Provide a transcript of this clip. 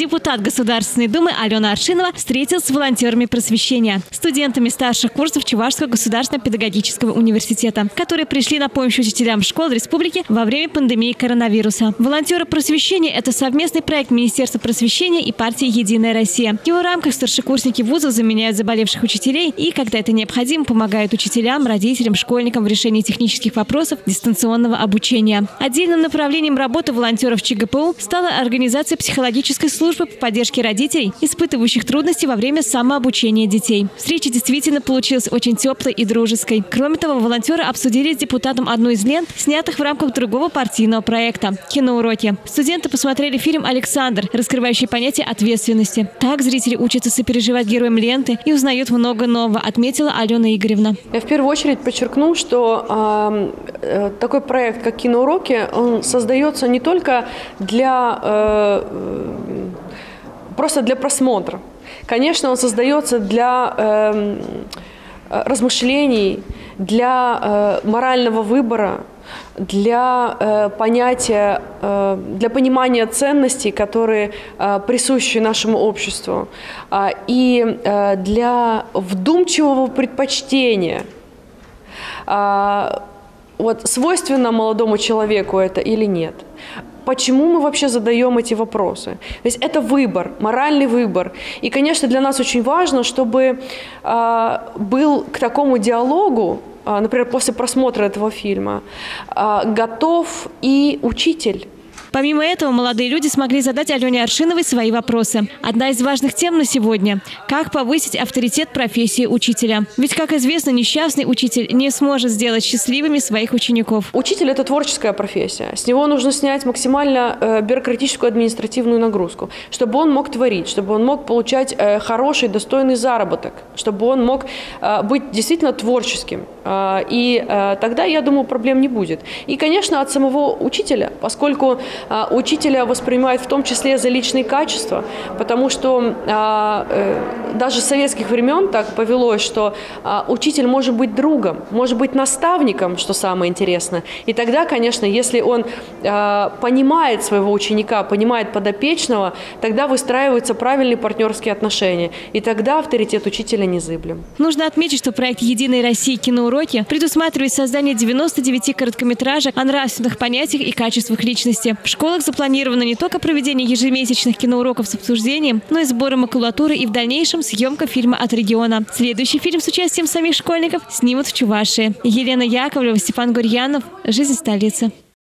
Депутат Государственной Думы Алена Аршинова встретилась с волонтерами просвещения, студентами старших курсов Чувашского государственного педагогического университета, которые пришли на помощь учителям школ республики во время пандемии коронавируса. Волонтеры просвещения – это совместный проект Министерства просвещения и партии «Единая Россия». В его рамках старшекурсники вузов заменяют заболевших учителей и, когда это необходимо, помогают учителям, родителям, школьникам в решении технических вопросов дистанционного обучения. Отдельным направлением работы волонтеров ЧГПУ стала организация психологической службы по поддержке родителей, испытывающих трудности во время самообучения детей. Встреча действительно получилась очень теплой и дружеской. Кроме того, волонтеры обсудили с депутатом одну из лент, снятых в рамках другого партийного проекта – «Киноуроки». Студенты посмотрели фильм «Александр», раскрывающий понятие ответственности. Так зрители учатся сопереживать героям ленты и узнают много нового, отметила Алена Игоревна. Я в первую очередь подчеркну, что такой проект, как «Киноуроки», он создается не только просто для просмотра. Конечно, он создается для размышлений, для морального выбора, для понимания ценностей, которые присущи нашему обществу, и для вдумчивого предпочтения. Вот свойственно молодому человеку это или нет? Почему мы вообще задаем эти вопросы? То есть это выбор, моральный выбор. И, конечно, для нас очень важно, чтобы был к такому диалогу, например, после просмотра этого фильма, готов и учитель. Помимо этого, молодые люди смогли задать Алене Аршиновой свои вопросы. Одна из важных тем на сегодня – как повысить авторитет профессии учителя. Ведь, как известно, несчастный учитель не сможет сделать счастливыми своих учеников. Учитель – это творческая профессия. С него нужно снять максимально бюрократическую административную нагрузку, чтобы он мог творить, чтобы он мог получать хороший, достойный заработок, чтобы он мог быть действительно творческим. И тогда, я думаю, проблем не будет. И, конечно, от самого учителя, поскольку учителя воспринимают в том числе за личные качества, потому что даже с советских времен так повелось, что учитель может быть другом, может быть наставником, что самое интересное. И тогда, конечно, если он понимает своего ученика, понимает подопечного, тогда выстраиваются правильные партнерские отношения. И тогда авторитет учителя незыблем. Нужно отметить, что проект «Единой России. Киноуроки» предусматривает создание 99 короткометражек о нравственных понятиях и качествах личности. В школах запланировано не только проведение ежемесячных киноуроков с обсуждением, но и сборы макулатуры и в дальнейшем съемка фильма от региона. Следующий фильм с участием самих школьников снимут в Чувашии. Елена Яковлева, Степан Гурьянов. «Жизнь столицы».